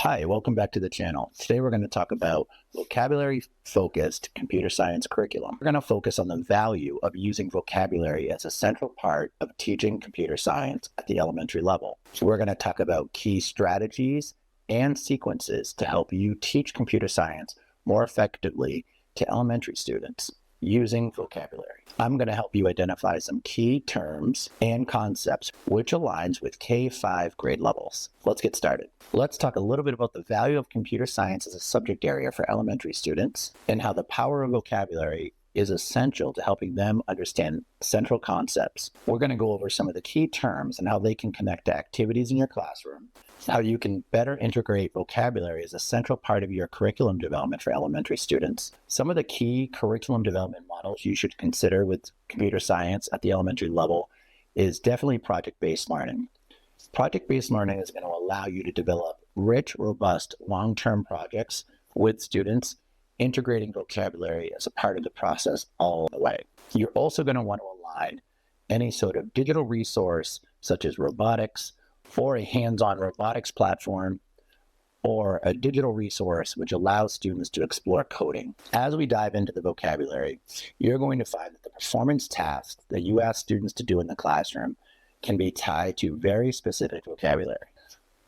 Hi, welcome back to the channel. Today we're going to talk about vocabulary-focused computer science curriculum. We're going to focus on the value of using vocabulary as a central part of teaching computer science at the elementary level. So we're going to talk about key strategies and sequences to help you teach computer science more effectively to elementary students using vocabulary. I'm going to help you identify some key terms and concepts which aligns with K-5 grade levels. Let's get started. Let's talk a little bit about the value of computer science as a subject area for elementary students and how the power of vocabulary is essential to helping them understand central concepts. We're going to go over some of the key terms and how they can connect to activities in your classroom, how you can better integrate vocabulary as a central part of your curriculum development for elementary students. Some of the key curriculum development models you should consider with computer science at the elementary level is definitely project-based learning. Project-based learning is going to allow you to develop rich, robust, long-term projects with students, integrating vocabulary as a part of the process all the way. You're also going to want to align any sort of digital resource such as robotics or a hands-on robotics platform or a digital resource which allows students to explore coding. As we dive into the vocabulary, you're going to find that the performance tasks that you ask students to do in the classroom can be tied to very specific vocabulary.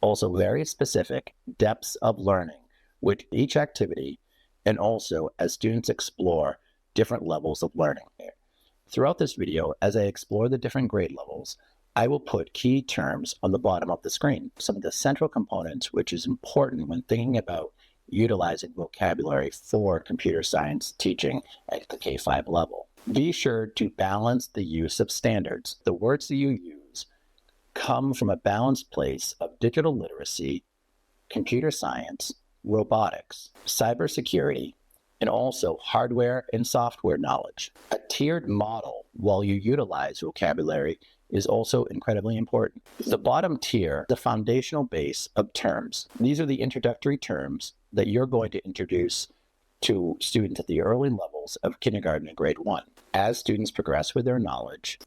Also very specific depths of learning with each activity, and also as students explore different levels of learning. Throughout this video, as I explore the different grade levels, I will put key terms on the bottom of the screen, some of the central components which is important when thinking about utilizing vocabulary for computer science teaching at the K-5 level. Be sure to balance the use of standards. The words that you use come from a balanced place of digital literacy, computer science, robotics, cybersecurity, and also hardware and software knowledge. A tiered model while you utilize vocabulary is also incredibly important. The bottom tier, the foundational base of terms. These are the introductory terms that you're going to introduce to students at the early levels of kindergarten and grade 1. As students progress with their knowledge,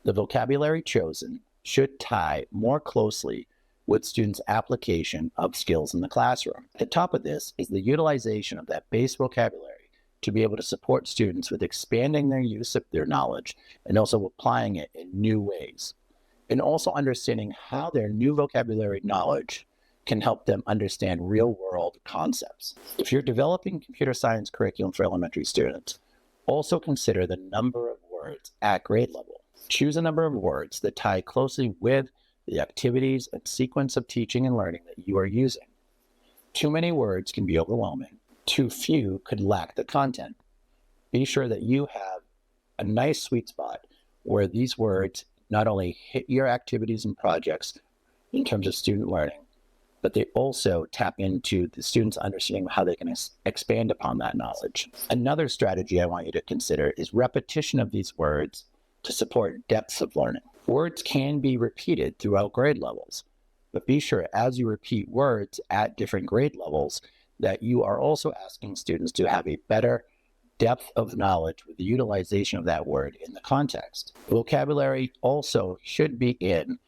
the vocabulary chosen should tie more closely with students' application of skills in the classroom. At the top of this is the utilization of that base vocabulary to be able to support students with expanding their use of their knowledge and also applying it in new ways. And also understanding how their new vocabulary knowledge can help them understand real-world concepts. If you're developing computer science curriculum for elementary students, also consider the number of words at grade level. Choose a number of words that tie closely with the activities and sequence of teaching and learning that you are using. Too many words can be overwhelming. Too few could lack the content. Be sure that you have a nice sweet spot where these words not only hit your activities and projects in terms of student learning, but they also tap into the students' understanding of how they can expand upon that knowledge. Another strategy I want you to consider is repetition of these words to support depths of learning. Words can be repeated throughout grade levels, but be sure as you repeat words at different grade levels that you are also asking students to have a better depth of knowledge with the utilization of that word in the context. Vocabulary also should be in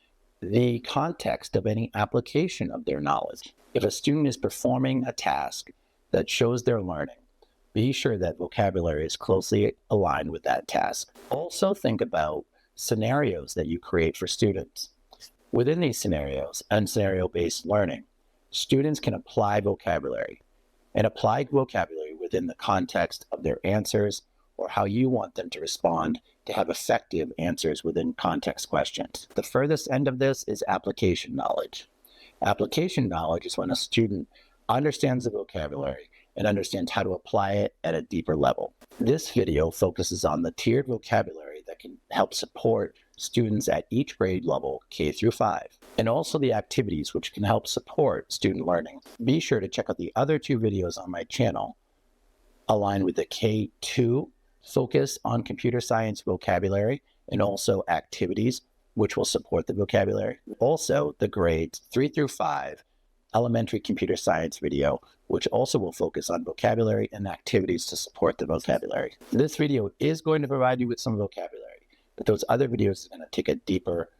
the context of any application of their knowledge. If a student is performing a task that shows their learning, be sure that vocabulary is closely aligned with that task. Also think about scenarios that you create for students. Within these scenarios and scenario-based learning, students can apply vocabulary within the context of their answers or how you want them to respond to have effective answers within context questions. The furthest end of this is application knowledge. Application knowledge is when a student understands the vocabulary and understands how to apply it at a deeper level. This video focuses on the tiered vocabulary that can help support students at each grade level, K through 5, and also the activities which can help support student learning. Be sure to check out the other 2 videos on my channel aligned with the K2 focus on computer science vocabulary and also activities which will support the vocabulary. Also the grades 3 through 5 elementary computer science video, which also will focus on vocabulary and activities to support the vocabulary. This video is going to provide you with some vocabulary, but those other videos are going to take a deeper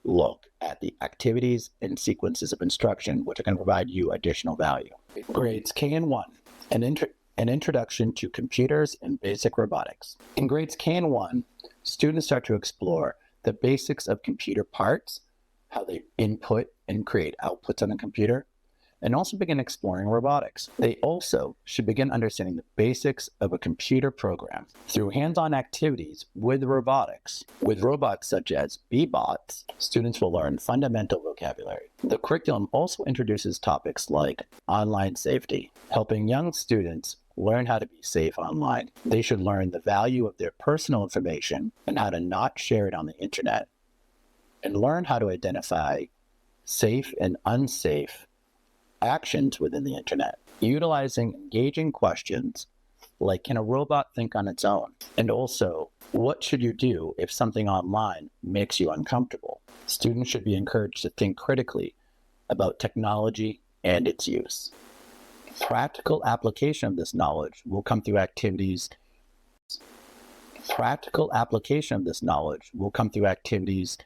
look at the activities and sequences of instruction, which are going to provide you additional value. Grades K and 1, an introduction to computers and basic robotics. In grades K and 1, students start to explore the basics of computer parts, how they input and create outputs on a computer, and also begin exploring robotics. They also should begin understanding the basics of a computer program through hands-on activities with robotics. With robots such as B-bots, students will learn fundamental vocabulary. The curriculum also introduces topics like online safety, helping young students learn how to be safe online. They should learn the value of their personal information and how to not share it on the internet, and learn how to identify safe and unsafe actions within the internet, utilizing engaging questions like, can a robot think on its own? And also, what should you do if something online makes you uncomfortable? Students should be encouraged to think critically about technology and its use. Practical application of this knowledge will come through activities. Practical application of this knowledge will come through activities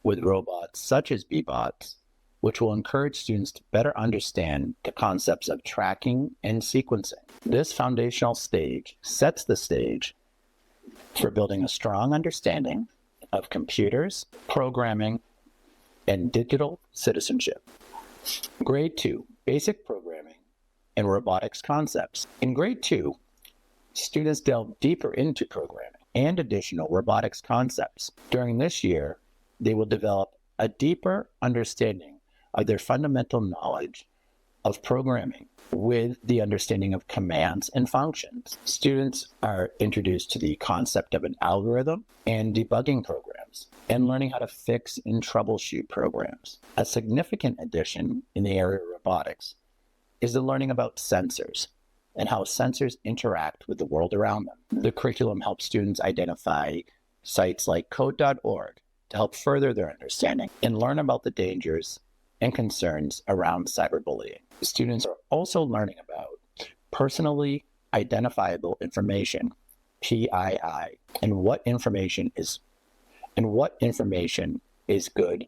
with robots such as B-bots, which will encourage students to better understand the concepts of tracking and sequencing. This foundational stage sets the stage for building a strong understanding of computers, programming, and digital citizenship. Grade 2, Basic Programming and Robotics Concepts. In Grade 2, students delve deeper into programming and additional robotics concepts. During this year, they will develop a deeper understanding of their fundamental knowledge of programming with the understanding of commands and functions. Students are introduced to the concept of an algorithm and debugging programs, and learning how to fix and troubleshoot programs. A significant addition in the area of robotics is the learning about sensors and how sensors interact with the world around them. The curriculum helps students identify sites like code.org to help further their understanding and learn about the dangers and concerns around cyberbullying. Students are also learning about personally identifiable information, PII, and what information is good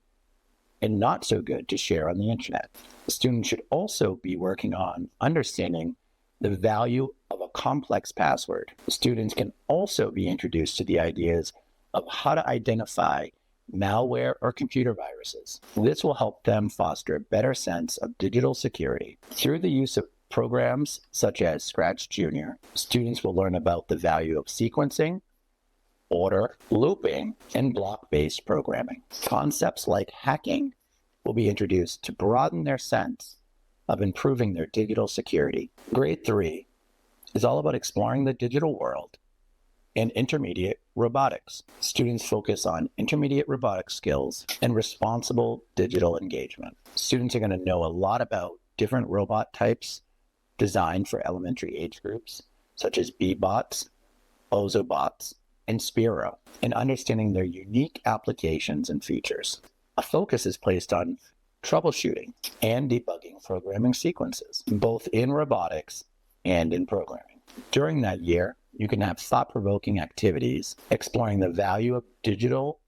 and not so good to share on the internet. Students should also be working on understanding the value of a complex password. Students can also be introduced to the ideas of how to identify malware or computer viruses. This will help them foster a better sense of digital security. Through the use of programs such as Scratch Junior, students will learn about the value of sequencing, order, looping, and block-based programming. Concepts like hacking will be introduced to broaden their sense of improving their digital security. Grade 3 is all about exploring the digital world and intermediate robotics. Students focus on intermediate robotic skills and responsible digital engagement. Students are going to know a lot about different robot types designed for elementary age groups, such as B-bots, Ozobots, and Spiro, and understanding their unique applications and features. A focus is placed on troubleshooting and debugging programming sequences, both in robotics and in programming. During that year, you can have thought-provoking activities exploring the value of digital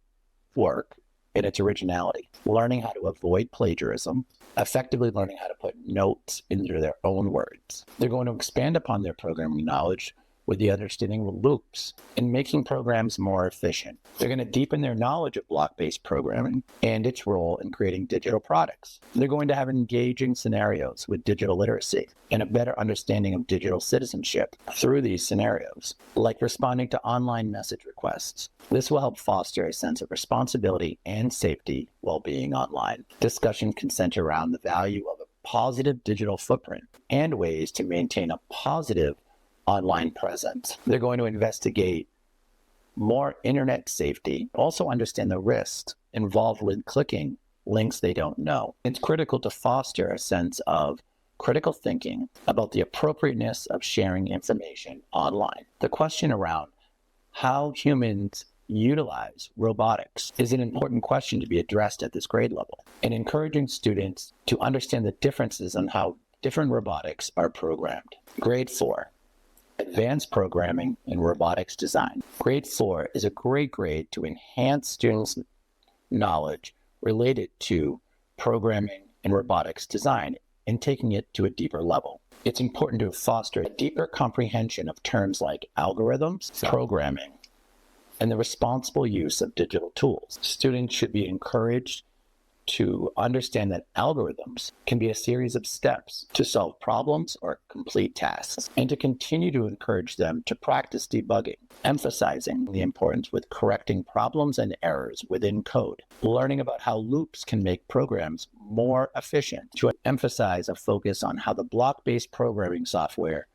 work and its originality, learning how to avoid plagiarism, effectively learning how to put notes into their own words. They're going to expand upon their programming knowledge with the understanding of loops and making programs more efficient. They're going to deepen their knowledge of block-based programming and its role in creating digital products. They're going to have engaging scenarios with digital literacy and a better understanding of digital citizenship through these scenarios, like responding to online message requests. This will help foster a sense of responsibility and safety while being online. Discussion can center around the value of a positive digital footprint and ways to maintain a positive online presence. They're going to investigate more internet safety, also understand the risks involved with clicking links they don't know. It's critical to foster a sense of critical thinking about the appropriateness of sharing information online. The question around how humans utilize robotics is an important question to be addressed at this grade level, and encouraging students to understand the differences on how different robotics are programmed. Grade 4. Advanced Programming in Robotics Design. Grade 4 is a great grade to enhance students' knowledge related to programming and robotics design and taking it to a deeper level. It's important to foster a deeper comprehension of terms like algorithms, programming, and the responsible use of digital tools. Students should be encouraged to understand that algorithms can be a series of steps to solve problems or complete tasks, and to continue to encourage them to practice debugging, emphasizing the importance with correcting problems and errors within code, learning about how loops can make programs more efficient, to emphasize a focus on how the block-based programming software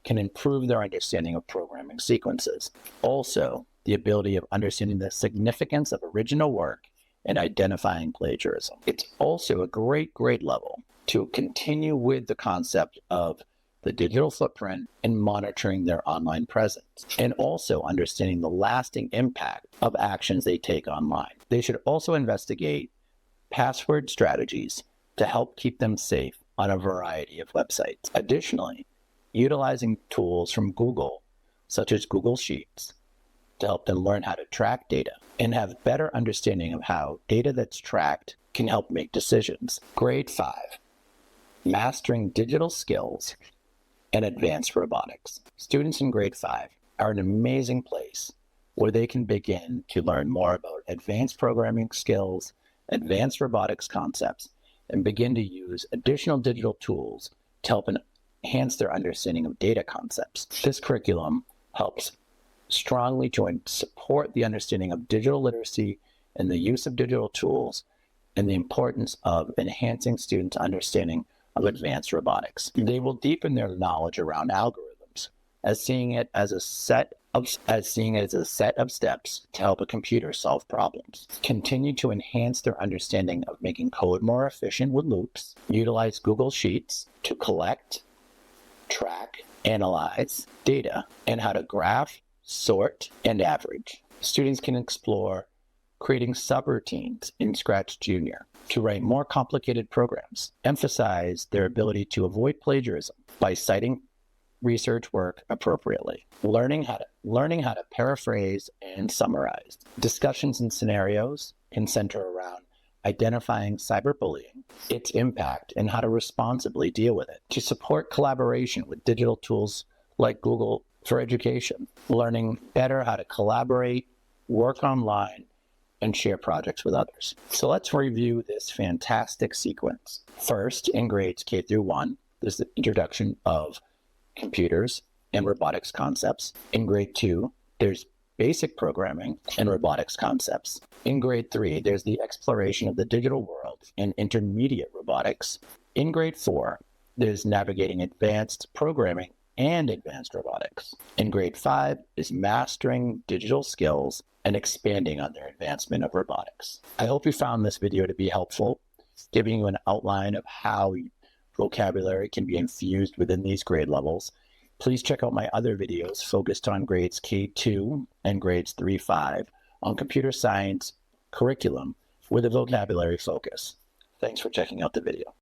can improve their understanding of programming sequences. Also, the ability of understanding the significance of original work and identifying plagiarism. It's also a great grade level to continue with the concept of the digital footprint and monitoring their online presence, and also understanding the lasting impact of actions they take online. They should also investigate password strategies to help keep them safe on a variety of websites. Additionally, utilizing tools from Google, such as Google Sheets, to help them learn how to track data and have better understanding of how data that's tracked can help make decisions. Grade 5, Mastering Digital Skills and Advanced Robotics. Students in grade 5 are an amazing place where they can begin to learn more about advanced programming skills, advanced robotics concepts, and begin to use additional digital tools to help enhance their understanding of data concepts. This curriculum helps strongly to support the understanding of digital literacy and the use of digital tools, and the importance of enhancing students' understanding of advanced robotics. They will deepen their knowledge around algorithms, as seeing it as a set of steps to help a computer solve problems. Continue to enhance their understanding of making code more efficient with loops. Utilize Google Sheets to collect, track, analyze data, and how to graph, sort, and average. Students can explore creating subroutines in Scratch Junior to write more complicated programs. Emphasize their ability to avoid plagiarism by citing research work appropriately. Learning how to paraphrase and summarize. Discussions and scenarios can center around identifying cyberbullying, its impact, and how to responsibly deal with it. To support collaboration with digital tools like Google for education, learning better how to collaborate, work online, and share projects with others. So let's review this fantastic sequence. First, in grades K through 1, there's the introduction of computers and robotics concepts. In grade 2, there's basic programming and robotics concepts. In grade 3, there's the exploration of the digital world and intermediate robotics. In grade 4, there's navigating advanced programming and advanced robotics. In grade 5 is mastering digital skills and expanding on their advancement of robotics. I hope you found this video to be helpful, giving you an outline of how vocabulary can be infused within these grade levels. Please check out my other videos focused on grades K2 and grades 3-5 on computer science curriculum with a vocabulary focus. Thanks for checking out the video.